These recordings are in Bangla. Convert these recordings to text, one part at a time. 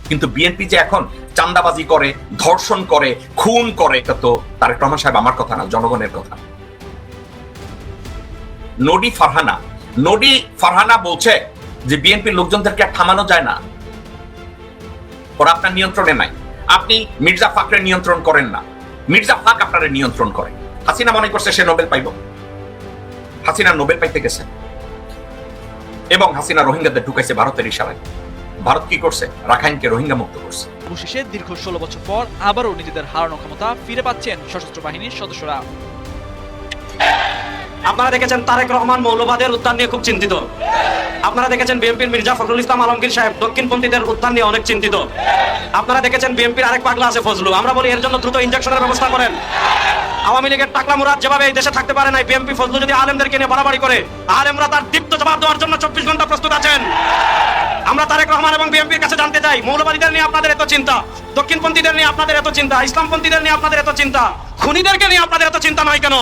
কিন্তু বিএনপি যে এখন চাঁদাবাজি করে, ধর্ষণ করে, খুন করে, এটা তো তারেক রহমান সাহেব আমার কথা না, জনগণের কথা। নডি ফারহানা বলছে যে বিএনপির লোকজনদেরকে থামানো যায় না, ওরা আপনার নিয়ন্ত্রণে নাই। আপনি মির্জা ফাকরের নিয়ন্ত্রণ করেন না, মির্জা ফাক আপনার নিয়ন্ত্রণ করে। হাসিনা মনে করছে সে নোবেল পাইব, হাসিনা নোবেল পাইতে গেছে এবং হাসিনা রোহিঙ্গাদের ঢুকাইছে ভারতের ইশারায়। ভারত কি করছে? রাখাইনকে রোহিঙ্গা মুক্ত করছে। অবশেষে দীর্ঘ 16 বছর পর আবারও নিজেদের হারানো ক্ষমতা ফিরে পাচ্ছেন সশস্ত্র বাহিনীর সদস্যরা। আপনারা দেখেছেন তারেক রহমান মৌলবাদের উত্থান নিয়ে খুব চিন্তিত। আপনারা দেখেছেন বিএনপির মির্জা ফখরুল ইসলাম আলমগীর সাহেব দক্ষিণপন্থীদের উত্থান নিয়ে অনেক চিন্তিত। আপনারা দেখেছেন বিএনপির আরেক পাগলা আছে ফজলু। আমরা বলি এর জন্য দ্রুত ইনজেকশনের ব্যবস্থা করেন। আওয়ামী লীগের টাকলা মুরাদ যেভাবে এই দেশে থাকতে পারে নাই, বিএনপি ফজলু যদি আলেমদেরকে নিয়ে বাড়াবাড়ি করে, আলেমরা তার দীপ্ত জবাব দেওয়ার জন্য 24 ঘন্টা প্রস্তুত আছেন। আমরা তারেক রহমান এবং বিএনপির কাছে জানতে চাই, মৌলবাদীদের নিয়ে আপনাদের এত চিন্তা, দক্ষিণপন্থীদের নিয়ে আপনাদের এত চিন্তা, ইসলামপন্থীদের নিয়ে আপনাদের এত চিন্তা, খুনিদেরকে নিয়ে আপনাদের এত চিন্তা নয় কেন?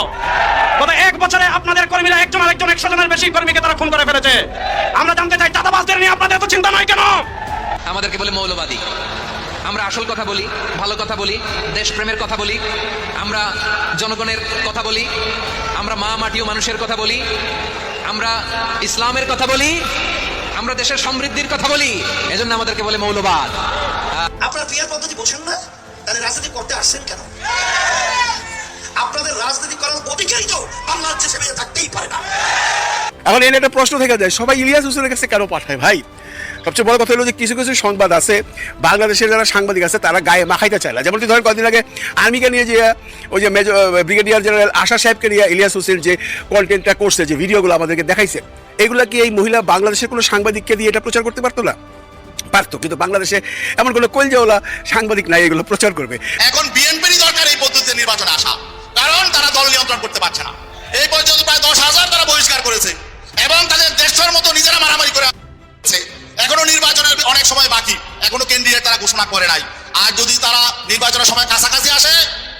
গত 1 বছরে আপনাদের কর্মীরা একজন আরেকজন 100 জনের বেশি কর্মীকে তারা খুন করে ফেলেছে। আমরা জানতে চাই, চাঁদাবাজদের নিয়ে আপনাদের এত চিন্তা নয় কেন? আমাদেরকে বলে মৌলবাদী। আমরা আসল কথা বলি, ভালো কথা বলি, দেশপ্রেমের কথা বলি, আমরা জনগণের কথা বলি, আমরা মা মাটি ও মানুষের কথা বলি, আমরা ইসলামের কথা বলি, আমরা দেশের সমৃদ্ধির কথা বলি, এজন্য আমাদেরকে বলে মৌলবাদ। আপনারা ক্রিয়ার পদ্ধতি বোঝেন না, তাহলে রাজনীতি করতে আসছেন কেন? আপনাদের রাজনীতি করার অধিকারই তো বাংলার দেশে বেঁচে থাকতেই পারে না। এখন এনে একটা প্রশ্ন থেকে যায়, সবাই ইলিয়াস হোসেনের কাছে কেন পাঠায় ভাই? সবচেয়ে বড় কথা হলো যে কিছু কিছু সংবাদ আছে, বাংলাদেশের যারা সাংবাদিক আছে তারা গায়ে মাখাইতে চায় না। যেমন ধরেন কদিন আগে আর্মিকে নিয়ে যে ওই যে ব্রিগেডিয়ার জেনারেল আশা সাহেবকে নিয়ে ইলিয়াস হোসেন যে কন্টেন্টটা করছে, যে ভিডিওগুলো আমাদেরকে দেখাইছে, এগুলা কি এই মহিলা বাংলাদেশের কোনো সাংবাদিককে দিয়ে এটা প্রচার করতে পারতো না? পারতো, কিন্তু বাংলাদেশে এমন কোনো কলজাওয়ালা সাংবাদিক নাই এগুলো প্রচার করবে। এখন বিএনপিরই দরকার এই পদ্ধতিতে নির্বাচনে আসা, কারণ তারা দল নিয়ন্ত্রণ করতে পারছে না। এই পর্যন্ত প্রায় 10,000 তারা বহিষ্কার করেছে এবং তাদের দেশের মতো নিজেরা মারামারি করে আছে। এখনো নির্বাচনের অনেক সময় বাকি, এখনো কেন্দ্রীয় তারা ঘোষণা করে নাই। আর যদি তারা নির্বাচনের সময় কাছাকাছি আসে,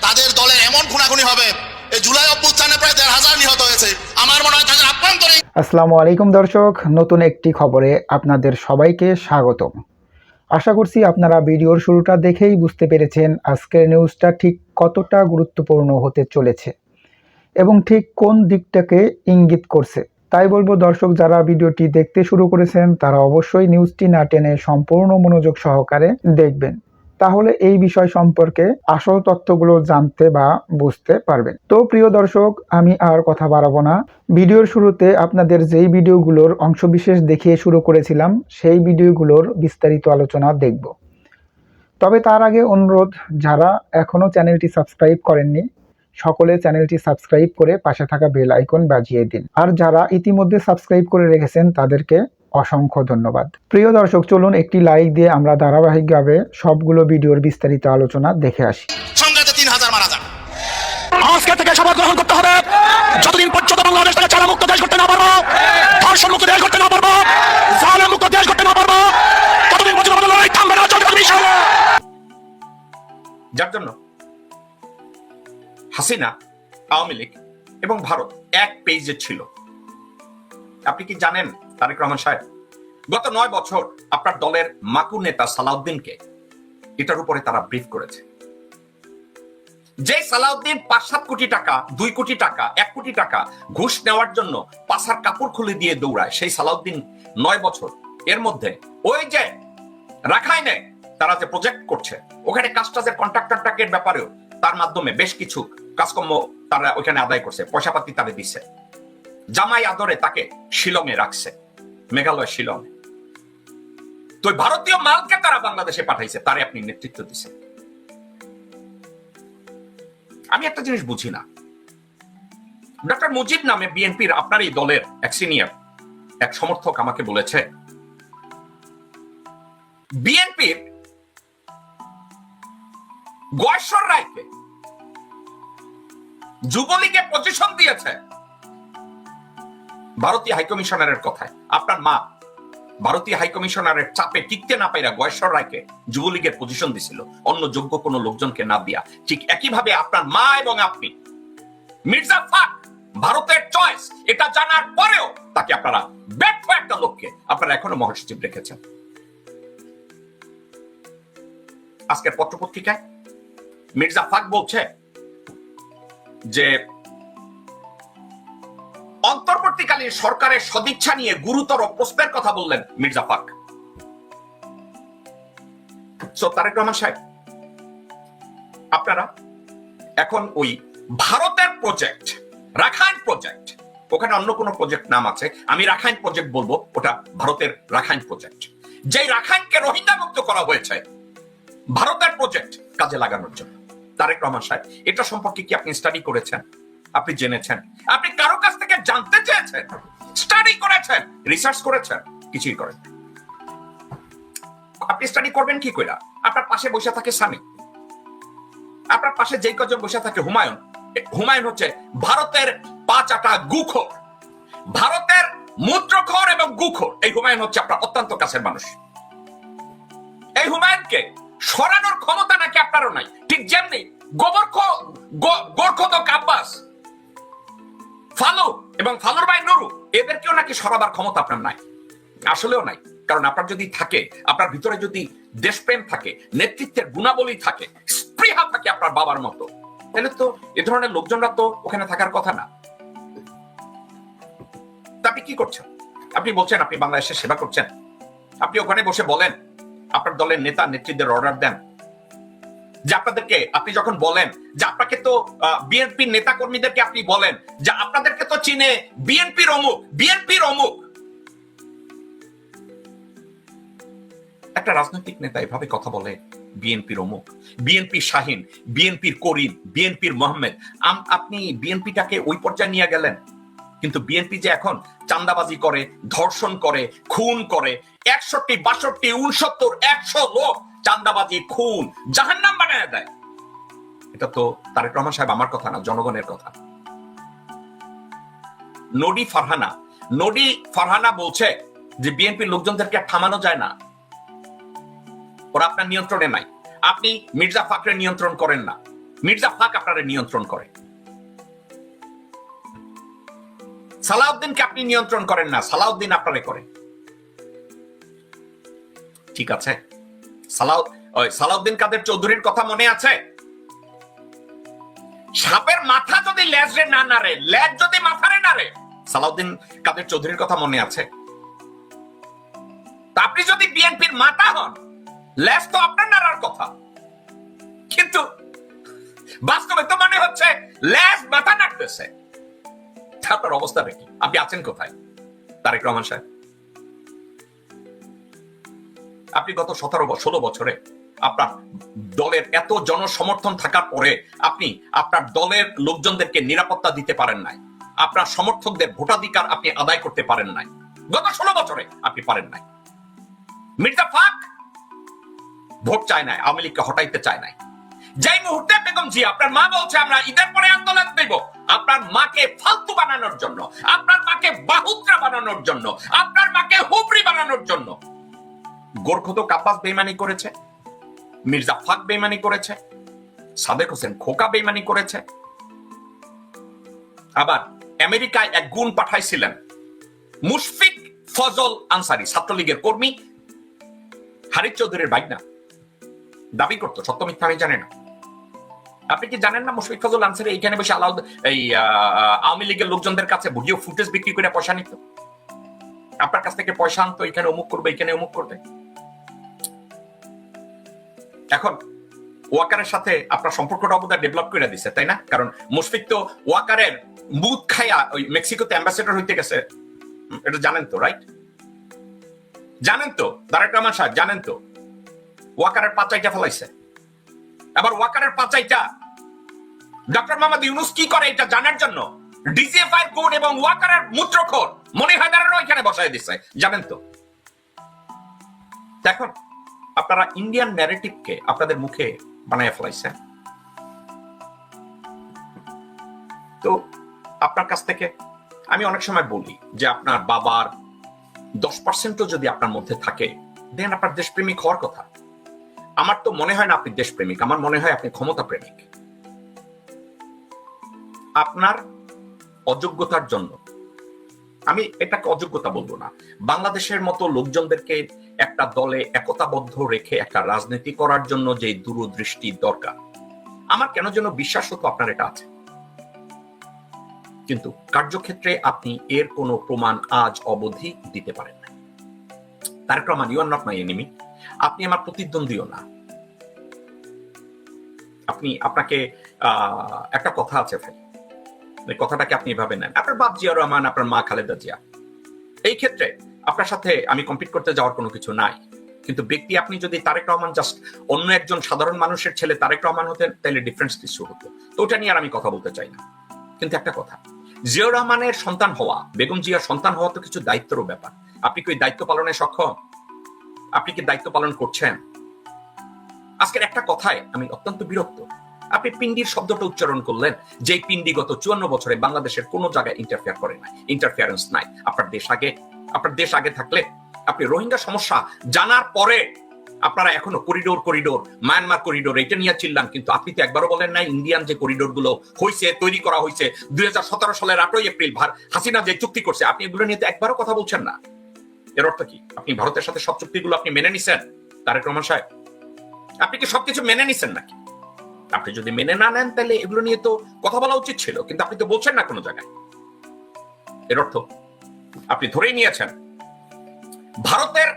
তাদের দলে এমন খুনাখুনি হবে। এই জুলাই অভ্যুত্থানে প্রায় 1,500 নিহত হয়েছে। আমার মনে হয় তাদের আভ্যন্তরীণ। আসসালামু আলাইকুম দর্শক, নতুন একটি খবরে আপনাদের সবাইকে স্বাগতম। আশা করছি আপনারা ভিডিওর শুরুটা দেখেই বুঝতে পেরেছেন আজকের নিউজটা ঠিক কতটা গুরুত্বপূর্ণ হতে চলেছে এবং ঠিক কোন দিকটাকে ইঙ্গিত করছে। তাই বলবো দর্শক, যারা ভিডিওটি দেখতে শুরু করেছেন তারা অবশ্যই নিউজটি না টেনে সম্পূর্ণ মনোযোগ সহকারে দেখবেন, তাহলে এই বিষয় সম্পর্কে আসল তথ্যগুলো জানতে বা বুঝতে পারবেন। তো প্রিয় দর্শক, আমি আর কথা বাড়াবো না। ভিডিওর শুরুতে আপনাদের যেই ভিডিওগুলোর অংশবিশেষ দেখিয়ে শুরু করেছিলাম, সেই ভিডিওগুলোর বিস্তারিত আলোচনা দেখব। তবে তার আগে অনুরোধ, যারা এখনো চ্যানেলটি সাবস্ক্রাইব করেননি সকলে চ্যানেলটি সাবস্ক্রাইব করে পাশে থাকা বেল আইকন বাজিয়ে দিন। আর যারা ইতিমধ্যে সাবস্ক্রাইব করে রেখেছেন তাদেরকে অসংখ্য ধন্যবাদ। প্রিয় দর্শক, চলুন একটি লাইক দিয়ে আমরা ধারাবাহিকভাবে সবগুলো ভিডিওর বিস্তারিত আলোচনা দেখে আসি। সংঘাতে 3,000 মারা যান। আজকে থেকে শপথ গ্রহণ করতে হবে, যতদিন পর্যন্ত বাংলাদেশ থেকে চাঁদা মুক্ত দেশ করতে না পারবো, ধর্ষণ মুক্ত দেশ করতে না পারবো, জালেম মুক্ত দেশ করতে না পারবো, ততদিন পর্যন্ত আমাদের লড়াই থামবে না, চলবে ইনশাআল্লাহ। যার জন্য হাসিনা, আওয়ামী লীগ এবং ভারত এক পেজে ছিল। আপনি কি জানেন তারেক রহমান সাহেব, গত 9 বছর আপনার দলের মাকু নেতা সালাউদ্দিনকে এটার উপরে তারা ব্রিফ করেছে। যে সালাউদ্দিন 5-7 কোটি টাকা, 2 কোটি টাকা, 1 কোটি টাকা ঘুষ নেওয়ার জন্য পাছার কাপড় খুলে দিয়ে দৌড়ায়, সেই সালাউদ্দিন 9 বছর এর মধ্যে ওই যে রাখাইনে তারা যে প্রজেক্ট করছে, ওখানে কাস্টাজের কন্ট্রাক্টরটাকের ব্যাপারেও তার মাধ্যমে বেশ কিছু কাজকর্ম তারা ওইখানে আদায় করছে, পয়সাপাতি তারা দিচ্ছে। জামাই আদরে তাকে শিলংয়ে রাখছে, মেঘালয় শিলংয়ে। তো ভারতীয় মালকে তারা বাংলাদেশে পাঠাইছে, তারে আপনি নেতৃত্ব দিচ্ছেন। আমি একটা জিনিস বুঝি না, ডক্টর মুজিব নামে বিএনপির আপনার এই দলের এক সিনিয়র এক সমর্থক আমাকে বলেছে, বিএনপির গয়েশ্বর রায়কে যুবলীগে পজিশন দিয়েছে ভারতীয় হাইকমিশনারের কথায়। আপনার মা ভারতীয় হাইকমিশনারের চাপে টিকতে না পাইরা গয়েশ্বর রায়কে যুবলীগের পজিশন দিছিল, অন্য যোগ্য কোনো লোকজনকে না দিয়া। ঠিক একইভাবে আপনার মা এবং আপনি মির্জা ফাক ভারতের চয়েস এটা জানার পরেও তাকে আপনারা ব্যর্থ একটা লোককে আপনারা এখনো মহাসচিব রেখেছেন। আজকের পত্রপত্রিকায় মির্জা ফাক বলছে যে অন্তর্বর্তীকালীন সরকারের সদিচ্ছা নিয়ে গুরুতর প্রশ্নের কথা বললেন মির্জা ফাক। সো তারেক রহমান সাহেব, আপনারা এখন ওই ভারতের প্রজেক্ট, রাখাইন প্রজেক্ট, ওখানে অন্য কোন প্রজেক্ট নাম আছে, আমি রাখাইন প্রজেক্ট বলবো, ওটা ভারতের রাখাইন প্রজেক্ট, যেই রাখাইনকে রোহিঙ্গা মুক্ত করা হয়েছে ভারতের প্রজেক্ট কাজে লাগানোর জন্য। তারেক রহমান সাহেব, এটা সম্পর্কে কি আপনি স্টাডি করেছেন? আপনি জেনেছেন? আপনি কারো কাছ থেকে জানতে চেয়েছেন? স্টাডি করেছেন? রিসার্চ করেছেন? কিছুই করেন। আপনি স্টাডি করবেন কি কইরা? আপনার পাশে বসে থাকে স্বামী, আপনার পাশে যেই কজন বসে থাকে হুমায়ুন। হুমায়ুন হচ্ছে ভারতের পাঁচ আটা গুখোর, ভারতের মূত্রখোর এবং গুখোর। এই হুমায়ুন হচ্ছে আপনার অত্যন্ত কাছের মানুষ। এই হুমায়ুনকে সরানোর ক্ষমতা নাকি আপনারও নাই, ঠিক যেমনি গোরখোদক আব্বাস, ফালু এবং ফালুর ভাই নুরু, এদেরকেও নাকি সরাবার ক্ষমতা আপনার নাই। আসলেও নাই। কারণ আপনার যদি থাকে, আপনার ভিতরে যদি দেশপ্রেম থাকে, নেতৃত্বের গুণাবলী থাকে, স্পৃহা থাকে আপনার বাবার মতো, তাহলে তো এ ধরনের লোকজনরা তো ওখানে থাকার কথা না। তা আপনি কি করছেন? আপনি বলছেন আপনি বাংলাদেশের সেবা করছেন, আপনি ওখানে বসে বলেন, আপনার দলের নেতা নেত্রীদের অর্ডার দেন যে আপনাদেরকে, আপনি যখন বলেন যে আপনাকে তো বিএনপির নেতা কর্মীদেরকে আপনি বলেন যে আপনাদেরকে তো চিনে বিএনপির অমুক, বিএনপির অমুক। একটা রাজনৈতিক নেতা এভাবে কথা বলে, বিএনপির অমুক, বিএনপির শাহিন, বিএনপির করিম, বিএনপির মোহাম্মদ। আপনি বিএনপিটাকে ওই পর্যায়ে নিয়ে গেলেন। কিন্তু বিএনপি যে এখন চাঁদাবাজি করে, ধর্ষণ করে, খুন করে, 61, 62, 69, 100 লোক চাঁদাবাজি, খুন, জাহান্নাম বানায় দেয়। এটা তো তারেক রহমান সাহেব আমার কথা না, জনগণের কথা। নডি ফারহানা বলছে যে বিএনপির লোকজনদেরকে থামানো যায় না, ওরা আপনার নিয়ন্ত্রণে নাই। আপনি মির্জা ফাকরে নিয়ন্ত্রণ করেন না, মির্জা ফাক আপনারে নিয়ন্ত্রণ করে। সালাউদ্দিনকে আপনি নিয়ন্ত্রণ করেন না, সালাউদ্দিন আপনারে করে। ঠিক আছে, সালাউদ্দিন কাদের চৌধুরীর কথা মনে আছে? সাপের মাথা যদি লেজরে না নাড়ে, লেজ যদি মাথারে নাড়ে, সালাউদ্দিন কাদের চৌধুরীর কথা মনে আছে? আপনি যদি বিএনপির মাথা হন, লেজ তো আপনার নাড়ার কথা, কিন্তু বাস্তবে তো মনে হচ্ছে লেজ মাথা নাড়তেছে। আপনার অবস্থা কি? আপনি আছেন কোথায় তারেক রহমান সাহেব? আপনি গত 17-16 বছরে আপনার দলের এত জনসমর্থন থাকার পরে আপনি আপনার দলের লোকজনদেরকে নিরাপত্তা দিতে পারেন নাই, আপনার সমর্থকদের ভোটাধিকার আপনি আদায় করতে পারেন নাই। গত 16 বছরে আপনি পারেন নাই। মির্জা ফাক ভোট চায় নাই, আওয়ামী লীগকে হটাইতে চায় নাই। যেই মুহূর্তে বেগম জিয়া, আপনার মা বলছে আমরা ঈদের পরে আন্দোলন দেব, আপনার মাকে ফালতু বানানোর জন্য, আপনার মাকে বাহুত্রা বানানোর জন্য, আপনার মাকে হুবরি বানানোর জন্য গোরখোদক আব্বাস বেইমানি করেছে, মির্জা ফাক বেইমানি করেছে, সাদেক হোসেন খোকা বেইমানি করেছে। আবার আমেরিকায় এক গুণ পাঠাইছিলেন মুশফিক ফজল আনসারি, ছাত্রলীগের কর্মী, হারিস চৌধুরীর বাইনা, দাবি করতো, সত্য মিথ্যা আমি জানি না। আপনি কি জানেন না মুশফিক ফজল আনসারি এইখানে বসে আওয়ামী লীগের লোকজনদের কাছে ভিডিও ফুটেজ বিক্রি করে পয়সা নিত? আপনার কাছ থেকে পয়সা আনতো, এখানে অমুক করবে, এখানে অমুক করবে। এখন ওয়াকারের সাথে আপনার সম্পর্কটা বোধহয় ডেভেলপ করে দিছে, তাই না? কারণ মুশফিক তো ওয়াকারের বুথ খাইয়া ওই মেক্সিকোতে অ্যাম্বাসেডর হইতে গেছে, এটা জানেন তো, রাইট? জানেন তো তারেক রহমান সাহেব, জানেন তো ওয়াকারের পাচাইটা ফেলাইছে। আবার ওয়াকারের পাচাইটা ডক্টর মোহাম্মদ ইউনূস কি করে এটা জানার জন্য ডিজিএফআই কোড এবং ওয়াকারের মূত্রখোর মনি হায়দারেরও এখানে বসায় দিচ্ছে, জানেন তো? দেখুন, আপনারা ইন্ডিয়ান ন্যারেটিভকে আপনাদের মুখে বানায় ফেলাইছেন। তো আপনার কাছ থেকে আমি অনেক সময় বলি যে আপনার বাবার 10% যদি আপনার মধ্যে থাকে, দেন আপনার দেশপ্রেমিক হওয়ার কথা। আমার তো মনে হয় না আপনি দেশপ্রেমিক, আমার মনে হয় আপনি ক্ষমতা প্রেমিক। আপনার অযোগ্যতার জন্য, আমি এটাকে অযোগ্যতা বলবো না, বাংলাদেশের মতো লোকজনদেরকে একটা দলে একতাবদ্ধ রেখে একটা রাজনীতি করার জন্য যে দূরদৃষ্টি দরকার, আমার কেন যেন বিশ্বাস হতো আপনার এটা আছে, কিন্তু কার্যক্ষেত্রে আপনি এর কোনো প্রমাণ আজ অবধি দিতে পারেন না। Tarek Rahman, you are not my enemy. আপনি আমার প্রতিদ্বন্দ্বীও না। আপনাকে একটা কথা আছে ভাই, এই কথাটাকে আপনি এভাবে নেন। আপনার বাপ জিয়া রহমান, আপনার মা খালেদা জিয়া, এই ক্ষেত্রে আপনার সাথে আমি কম্পিট করতে যাওয়ার কোনো কিছু নাই। কিন্তু ব্যক্তি আপনি যদি তারেক রহমান জাস্ট অন্য একজন সাধারণ মানুষের ছেলে তারেক রহমান হতেন, তাহলে ডিফারেন্স কিছু হতো। তো ওটা নিয়ে আর আমি কথা বলতে চাই না। কিন্তু একটা কথা, জিয়াউর রহমানের সন্তান হওয়া, বেগম জিয়ার সন্তান হওয়া তো কিছু দায়িত্বেরও ব্যাপার। আপনি কি ওই দায়িত্ব পালনে সক্ষম? আপনি কি দায়িত্ব পালন করছেন? আজকের একটা কথায় আমি অত্যন্ত বিরক্ত। আপনি পিন্ডির শব্দটা উচ্চারণ করলেন, যে পিন্ডি গত 54 বছরে বাংলাদেশের কোনো জায়গায় ইন্টারফেয়ার করে নাই, ইন্টারফেয়ারেন্স নাই। আপনার দেশ আগে থাকলে আপনি রোহিঙ্গা সমস্যা জানার পরে আপনারা এখনো করিডোর মায়ানমার করিডোর এটা নিয়ে চিল্লান, কিন্তু আপনি তো একবারও বলেন না ইন্ডিয়ান যে করিডোর গুলো হয়েছে, তৈরি করা হয়েছে 2017 সালের 8ই এপ্রিল হাসিনা যে চুক্তি করছে, আপনি এগুলো নিয়ে তো একবারও কথা বলছেন না। এর অর্থ কি? আপনি ভারতের সাথে সব চুক্তিগুলো আপনি মেনে নিছেন? তারেক রহমান সাহেব, আপনি কি সবকিছু মেনে নিছেন নাকি? আপনি যদি মেনে না নেন তাহলে এগুলো নিয়ে তো কথা বলা উচিত ছিল, কিন্তু আপনি তো বলছেন না কোনো জায়গায়। এর অর্থ আপনি ধরেই নিয়েছেন ভারতের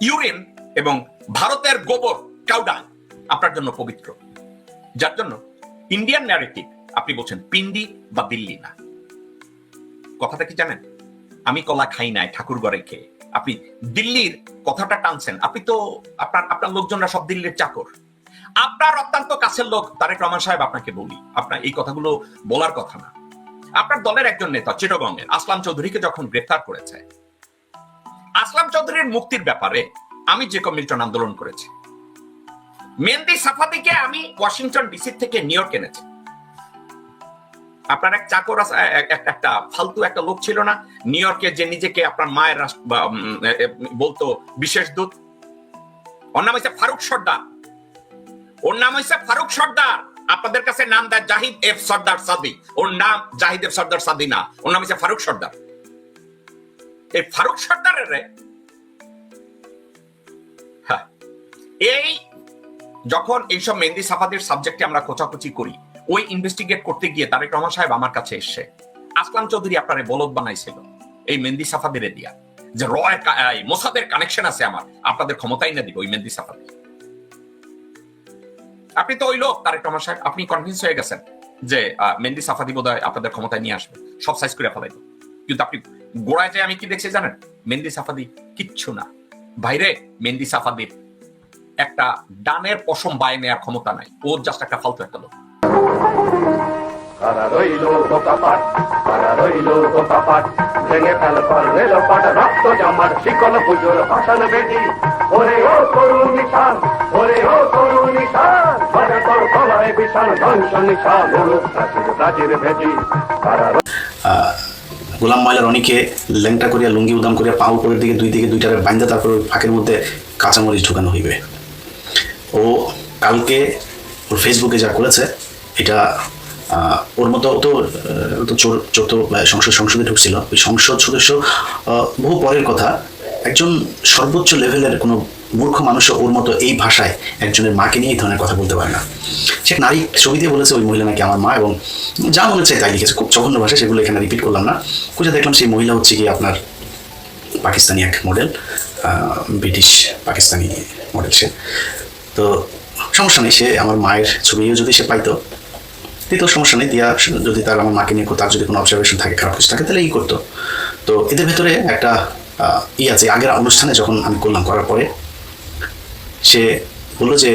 ইউরিন এবং ভারতের গোবর কাউডাং আপনার জন্য পবিত্র, যার জন্য ইন্ডিয়ান ন্যারেটিভ আপনি বলছেন পিন্ডি বা দিল্লি না। কথাটা কি জানেন? আমি কলা খাই নাই ঠাকুরঘরে খেয়ে আপনি দিল্লির কথাটা টানছেন। আপনি তো আপনার লোকজনরা সব দিল্লির চাকর। আপনার অত্যন্ত কাছের লোক তারেক রহমান সাহেব, আপনাকে বলি, আপনার এই কথাগুলো বলার কথা না। আপনার দলের একজন নেতা চিটাগংয়ের আসলাম চৌধুরীকে যখন গ্রেফতার করেছে, আসলাম চৌধুরীর মুক্তির ব্যাপারে আমি যে মিল্টন আন্দোলন করেছি, মেহেদী সাফাদিকে আমি ওয়াশিংটন ডিসি থেকে নিউ ইয়র্ক এনেছি। আপনার এক চাকর একটা ফালতু একটা লোক ছিল না নিউ ইয়র্কে, যে নিজেকে আপনার মায়ের বলতো বিশেষ দূত? ওর নাম হচ্ছে ফারুক সর্দার। আপনাদের কাছে নাম দেয় জাহিদ এফ সর্দার সাদি। ওর নাম জাহিদ এফ সর্দার সাদি না, ওর নাম হচ্ছে ফারুক সর্দার। এই ফারুক সর্দারের এই যখন এইসব মেহেদী সাফাদির সাবজেক্টে আমরা খোঁচাখুচি করি, ওই ইনভেস্টিগেট করতে গিয়ে তারেক রহমান সাহেব আমার কাছে এসে আসলাম চৌধুরী আপনারে বলদ বানাইছিল এই মেহেদী সাফাদির দিয়া, যে মোসাদের কানেকশন আছে আমার, আপনাদের ক্ষমতাই না দিব ওই মেহেদী সাফাদি। আপনি তো ওই লোক তারেক রহমান সাহেব, আপনি কনভিন্স হয়ে গেছেন যে মেহেদী সাফাদি বোধহয় আপনাদের ক্ষমতায় নিয়ে আসবে, সব সাইজ করে ফেলাইব। কিন্তু আপনি গোড়ায় যে আমি কি দেখছি জানেন? মেহেদী সাফাদি কিচ্ছু না বাইরে। মেহেদী সাফাদির একটা ডানের পশম বায়ে নেওয়ার ক্ষমতা নাই, ওর জাস্ট একটা ফালতু একটা লোক। ভেঙে ফেল রেল পাট রক্ত জামার শিকল পুজোর ভাষণ বেদি, ওরে ও করুণ নিশান, ওরে ও করুণ নিশান, ওরে তোর গলায় বিশাল ধ্বংস নিশান, রাজের ভেদি। গোলাম ময়লা রনিকে ল্যাংটা করিয়া লুঙ্গি উদাম করিয়া পা উপরের দিকে দুই দিকে দুইটারে বাইন্দা তারপর ফাঁকের মধ্যে কাঁচামরিচ ঢুকানো হইবে। ও কালকে ওর ফেসবুকে যা করেছে এটা ওর মতো চোর তো সংসদে ঢুকছিল, ওই সংসদ সদস্য বহু পরের কথা। একজন সর্বোচ্চ লেভেলের কোনো মূর্খ মানুষও ওর মতো এই ভাষায় একজনের মাকে নিয়ে এই ধরনের কথা বলতে পারে না। সে নারী ছবি দিয়ে বলেছে ওই মহিলা নাকি আমার মা, এবং যা মনে চাই তাই লিখেছে, খুব জঘন্য ভাষা, সেগুলো এখানে রিপিট করলাম না। খুঁজে দেখলাম সেই মহিলা হচ্ছে কি আপনার পাকিস্তানি এক মডেল, ব্রিটিশ পাকিস্তানি মডেল সে। তো সমস্যা নেই, সে আমার মায়ের ছবিও যদি সে পাইতো দিত, সমস্যা নেই। দিয়া যদি তার আমার মাকে নিয়ে তার যদি কোনো অবজারভেশন থাকে, খারাপ কিছু থাকে, তাহলে এই করতো। তো এদের ভেতরে একটা আছে, আগের অনুষ্ঠানে যখন আমি করলাম, করার পরে সে বললো যে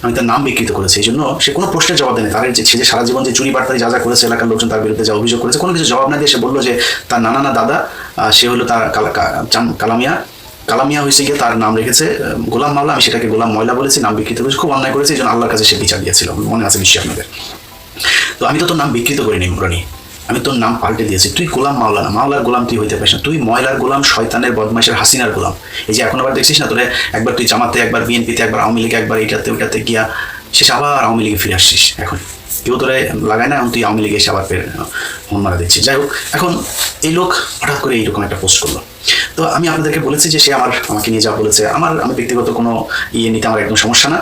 আমি তার নাম বিকৃত করেছি, এই জন্য সে কোনো প্রশ্নের জবাব দেয়নি। তার সে যে সারা জীবন যে চুরি বার্তারি যা যা করেছে, এলাকার লোকজন তার বিরুদ্ধে যা অভিযোগ করেছে, কোনো কিছু জবাব না দিয়ে সে বললো যে তার নানা না দাদা, সে হলো তার কালামিয়া হয়েছে গিয়ে তার নাম রেখেছে গোলাম মাওলা, আমি সেটাকে গোলাম ময়লা বলেছি, নাম বিকৃত করেছি, খুব অন্যায় করেছি, এই জন্য আল্লাহর কাছে সে বিচার দিয়েছিল, মনে আছে নিশ্চয়ই আপনাদের। তো আমি তো তোর নাম বিকৃত করিনি রনি, আমি তোর নাম পাল্টে দিয়েছি। তুই গোলাম মাওলা না, মাওলার গোলাম তুই হইতে পারিস না, তুই ময়লার গোলাম, শয়তানের বদমাইশের হাসিনার গোলাম। এই যে এখন আবার দেখছিস না, তোরে একবার তুই জামাতে, একবার বিএনপিতে, একবার আওয়ামী লীগে, একবার এইটাতে ওইটাতে গিয়া শেষ আবার আওয়ামী লীগে ফিরে আসছিস। এখন কেউ তোরে লাগায় না, এখন তুই আওয়ামী লীগে এসে আবার মন মারা দিচ্ছিস। যাই হোক, এখন এই লোক হঠাৎ করে এইরকম একটা পোস্ট করলো। তো আমি আপনাদেরকে বলেছি যে সে আমাকে নিয়ে যা বলেছে, আমি ব্যক্তিগত কোনো ইয়ে নিতে আমার একদম সমস্যা না।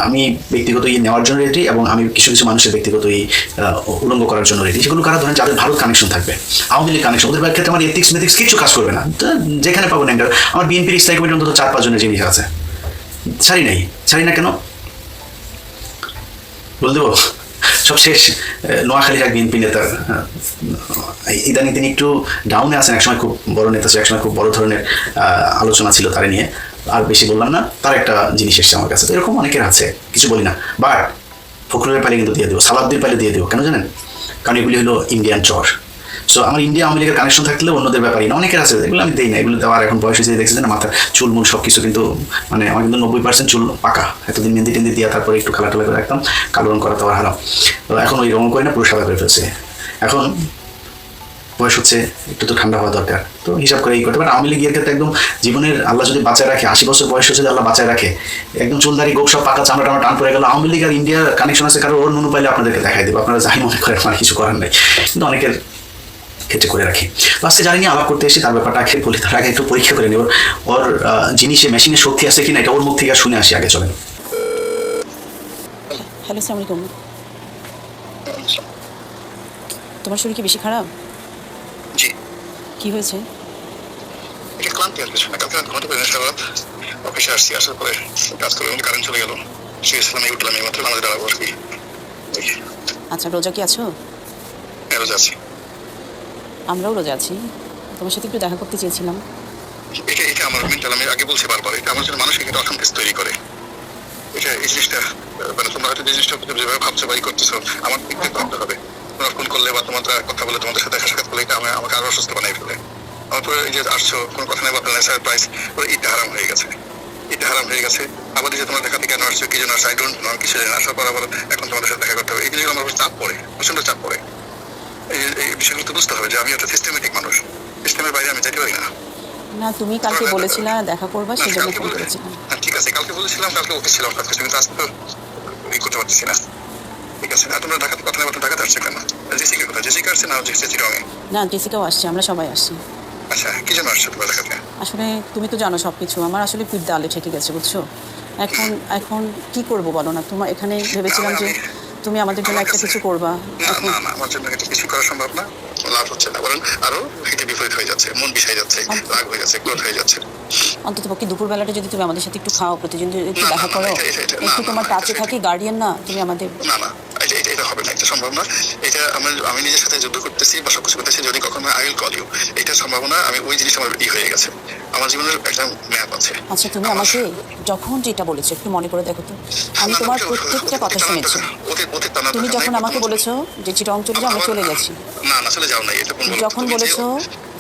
আমি ব্যক্তিগত ইয়ে নেওয়ার জন্য রেডি, এবং আমি কিছু কিছু মানুষের ব্যক্তিগত উলঙ্গ করার জন্য রেডি। সেগুলো কারা ধরেন যাদের ভারত কানেকশন থাকবে, আওয়ামী লীগ কানেকশন, ওদের ক্ষেত্রে আমার এথিক্স মেথিক্স কিছু কাজ করবে না। যেখানে পাবো না, আমার বিএনপির স্থায়ী কমিটি অন্তত 4-5 জনের জিনিস আছে, ছাড়ি না কেন বলে দেবো। সবশেষ নোয়াখালীর এক বিএনপি নেতার, ইদানিং তিনি একটু ডাউনে আছেন, একসময় খুব বড় নেতা ছিল, একসময় খুব বড় ধরনের আলোচনা ছিল তার নিয়ে, আর বেশি বললাম না। তার একটা জিনিস এসছে আমার কাছে, এরকম অনেকের আছে, কিছু বলি না, বাট ফখরুলের পাইলে কিন্তু দিয়ে দেবো, সালাউদ্দিন পাইলে দিয়ে দেবো। কেন জানেন? কারণ এগুলি হলো ইন্ডিয়ান চর। সো আমার ইন্ডিয়া আওয়ামী লীগের কানেকশন থাকলে অন্যদের ব্যাপারই না, অনেকের আছে, এগুলো আমি দিই না। এগুলো দেওয়ার এখন বয়স হয়েছে, দেখছি না মাথার চুলমুল সব কিছু, কিন্তু মানে আমার কিন্তু 90% চুল পাকা। এতদিন মেহেন্দি টেন্দি দিয়ে তারপরে একটু খালা টালা করে রাখতাম, কালো রং করা তো আর হারাম। তো এখন ওই রং করে না, পুরো সাদা করে ফেলছে। এখন বয়স হচ্ছে, একটু তো ঠান্ডা হওয়া দরকার, তো হিসাব করে এই করতে পারে। আওয়ামী লীগের ক্ষেত্রে একদম জীবনের আল্লাহ যদি বাঁচায় রাখে, 80 বছর বয়স হচ্ছে আল্লাহ বাঁচায় রাখে, একদম চুলদারি গোপ সব পাকা, চামড়া টামড়া টান পড়ে গেল, আওয়ামী লীগ আর ইন্ডিয়ার কানেকশন আছে, কারণ ওর নুনু পাইলে আপনাদেরকে দেখাই দেবো, আপনারা যাই মনে করেন, আমার কিছু করার নেই, কিন্তু অনেকের ক্ষেত্রে করে রাখি। আজকে জানি আলাপ করতে এসে তার ব্যাপারটা আগে বলি, তার আগে একটু পরীক্ষা করে নেব ওর জিনিসে মেশিনের শক্তি আছে কিনা, এটা ওর মুখ থেকে শুনে আসি আগে। চলেন। হ্যালো, আসসালামু আলাইকুম। তোমার শরীর কি বেশি খারাপ? জি, কি হয়েছে? এটা ক্লান্তি আর কিছু না। কালকে রাত ঘুমাতে পারি না, সারা রাত অফিসে আসছি, আসার পরে কাজ করে কারেন্ট চলে গেল, শুয়েছিলাম, এই উঠলাম, এই মাত্র আমাদের দাঁড়াবো আর কি। আচ্ছা, রোজা কি আছো? রোজা আছি। আমরাও রোজা আছি, তোমার সাথে একটু দেখা করতে চেয়েছিলাম। এটা আমার মেন্টাল, আমি আগে বলছি বারবার, এটা আমার জন্য মানসিক একটা অসন্তোষ তৈরি করে। এই জিনিসটা মানে তোমরা হয়তো যে জিনিসটা যেভাবে ভাবছো বা করতেছো, আমার দিক থেকে ভাবতে হবে। তোমরা ফোন করলে বা তোমাদের কথা বলে, তোমাদের সাথে দেখা সাক্ষাৎ করলে, এটা আমাকে আরো অসুস্থ বানাই ফেলে। আমার পুরো এই যে আসছো, কোনো কথা নেই, আপনার সারপ্রাইজ, পুরো ঈদটা হারাম হয়ে গেছে। আবার যে তোমরা দেখাতে কেন আসছো, কি জন্য আসছো, আই ডোন্ট নো, কিছু জানি না। আসার পর আবার এখন তোমাদের সাথে দেখা করতে হবে, এই জিনিসগুলো আমার উপর চাপ পড়ে, প্রচন্ড চাপ পড়ে। এই বিষয়গুলো তো বুঝতে হবে যে আমি একটা সিস্টেমেটিক মানুষ, সিস্টেমের বাইরে আমি যেতে পারি না। না, তুমি কালকে বলেছিলা দেখা করবা, সেই জন্য ফোন করেছিলাম। ঠিক আছে, কালকে বলেছিলাম, কালকে অফিস ছিলাম, কাজ করছি, কিন্তু আজকে তো করতে পারতেছি না। ঠিক আছে, আর তোমরা ঢাকাতে কথা নেই, ঢাকাতে আসছে কেন? জেসিকা কোথায়? জেসিকা আসছে না চিটগাঁয়ে? না, জেসিকাও আসছে, আমরা সবাই আসছি। আচ্ছা, কি জন্য আসছো তোমরা ঢাকাতে? আসলে তুমি তো জানো সবকিছু, আমার আসলে পিঠ দালে ঠেকে গেছে, বুঝছো। এখন কি করবো বলো না? তোমার এখানে ভেবেছিলাম যে তুমি আমাদের জন্য একটা কিছু করবা। না, আমার জন্য এটা কিছু করা সম্ভব না, লাভ হচ্ছে না, বরং আরো হিতে বিপরীত হয়ে যাচ্ছে, মন বিষাই যাচ্ছে, রাগ হয়ে যাচ্ছে, ক্রোধ হয়ে যাচ্ছে। অন্তত পক্ষে দুপুরবেলাটা যদি তুমি আমাদের সাথে একটু খাও, প্রতিদিন একটু দেখা করো, একটু তোমার কাছে থাকি, গার্ডিয়ান না তুমি আমাদের। না, এটা হবে না, এটা সম্ভব না। এটা আমি নিজের সাথে যুদ্ধ করতেছি বা সবকিছু করতেছি, যদি কখনো আই উইল কল ইউ, এটা সম্ভাবনা, আমি ওই জিনিস আমার হয়ে গেছে, আমার জীবনের একটা ম্যাপ আছে। আচ্ছা, তুমি আমাকে যখন যেটা বলেছো একটু মনে করে দেখো তো, আমি তোমার প্রত্যেকটা কথা শুনেছি। তুমি যখন আমাকে বলেছো যে চিটং চলে যাও, আমি চলে গেছি। না, চলে যাও না, এটা যখন বলেছো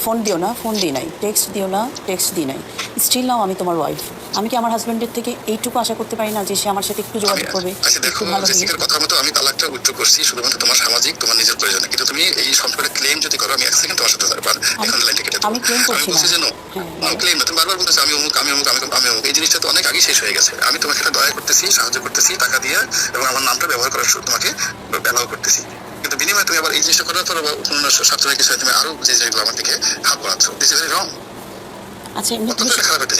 ফোন দিও না, ফোন দিই নাই, টেক্সট দিও না, টেক্সট দিই নাই, স্টিল নাও আমি তোমার ওয়াইফ। আমি কি আমার হাজবেন্ডের থেকে এইটুকু আশা করতে পারি না যে সে আমার সাথে একটু যোগাযোগ করবে? আচ্ছা দেখো, জেসিকার কথা মতো আমি তালাকটা উইথড্র করছি শুধুমাত্র তোমার সামাজিক, তোমার নিজের প্রয়োজনে, কিন্তু তুমি এই সম্পর্কে ক্লেম যদি করো, আমি এক সেকেন্ড তোমার সাথে এখন লাইনটা কেটে দেবো। আমি ক্লেম করছি না, ক্লেম না, তুমি বারবার বলতেছো আমি অমুক, এই জিনিসটা তো অনেক আগেই শেষ হয়ে গেছে। আমি তোমাকে একটা দয়া করতেছি, সাহায্য করতেছি টাকা দিয়ে, এবং আমার নামটা ব্যবহার করার তোমাকে ব্যবহার করতেছি, কিন্তু বিনিময়ে তুমি আবার এই জিনিসটা করার পর অন্য স্বার্থের কিছু তুমি আরো যে জিনিসগুলো আমার দিকে হাত বাড়াচ্ছ, দিস ইজ ভেরি রং। আচ্ছা, এমনি তুমি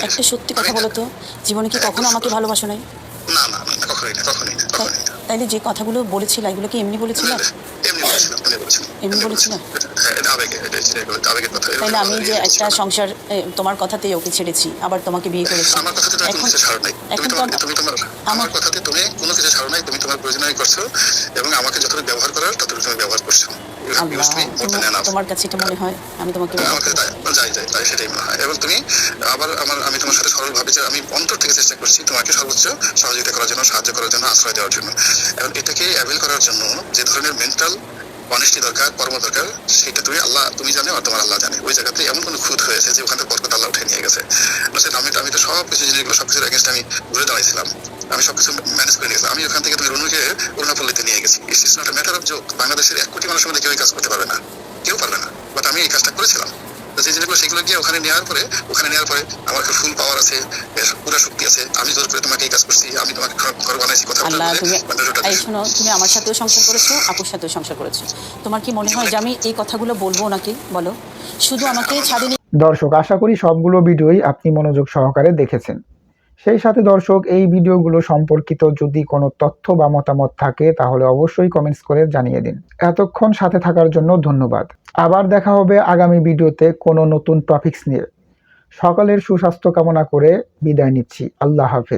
একটা সত্যি কথা বলো তো, জীবনে কি কখনো আমাকে ভালোবাসো নাই? না, কখনোই না। তাইলে যে কথাগুলো বলেছিল এগুলো কি এমনি বলেছিল? এমনি বলেছিলাম। তাইলে আমি যে একটা সংসার, তোমার কথাতেই ওকে ছেড়েছি, আবার তোমাকে বিয়ে করেছি, আমার কথাতে তুমি কোনো কিছু ছাড়ো নাই, তুমি তোমার প্রয়োজনীয় করছো, এবং আমাকে যতটুকু ব্যবহার করার ততটুকু তুমি ব্যবহার করছো। তোমার কাছে এটা মনে হয় আমি তোমাকে যাই সেটাই মনে হয়। এবং তুমি আবার আমি তোমার সাথে সরলভাবে যে আমি অন্তর থেকে চেষ্টা করছি তোমাকে সর্বোচ্চ সহযোগিতা করার জন্য, সাহায্য করার জন্য, আশ্রয় দেওয়ার জন্য, এবং এটাকে অ্যাভেল করার জন্য যে ধরনের মেন্টাল অনেস্টি দরকার, কর্ম দরকার, সেটা তুমি জানো আর তোমার আল্লাহ জানে। ওই জায়গাতে এমন কোনো খুঁত হয়েছে যে ওখান থেকে বরকত আল্লাহ উঠে নিয়ে গেছে। আমি তো সবকিছু জিনিসগুলো সবকিছুর এগেনস্ট আমি ঘুরে দাঁড়াইছিলাম, আমি সবকিছু ম্যানেজ করে নিয়েছিলাম। আমি ওখান থেকে তুমি রুনুকে অরুণাপল্লিতে নিয়ে গেছি। It's not a matter of joke, বাংলাদেশের 1 কোটি মানুষের মধ্যে কেউ কাজ করতে পারবে না, কেউ পারবে না, বাট আমি এই কাজটা করেছিলাম। যে জিনিসগুলো সেগুলো গিয়ে ওখানে নেওয়ার পরে আমার ফুল পাওয়ার আছে, পুরো শক্তি আছে, আমি জোর করে তোমাকে এই কাজ করছি, আমি তোমাকে ঘর বানাইছি, কথা এই শোনো, তুমি আমার সাথেও সংসার করেছো, আপুর সাথেও সংসার করেছো, তোমার কি মনে হয় যে আমি এই কথাগুলো বলবো নাকি? বলো, শুধু আমাকে ছাড়িয়ে দর্শক, আশা করি সবগুলো ভিডিওই আপনি মনোযোগ সহকারে দেখেছেন। সেই সাথে দর্শক, এই ভিডিওগুলো সম্পর্কিত যদি কোনো তথ্য বা মতামত থাকে তাহলে অবশ্যই কমেন্টস করে জানিয়ে দিন। এতক্ষণ সাথে থাকার জন্য ধন্যবাদ। আবার দেখা হবে আগামী ভিডিওতে কোনো নতুন টপিকস নিয়ে। সকলের সুস্বাস্থ্য কামনা করে বিদায় নিচ্ছি। আল্লাহ হাফেজ।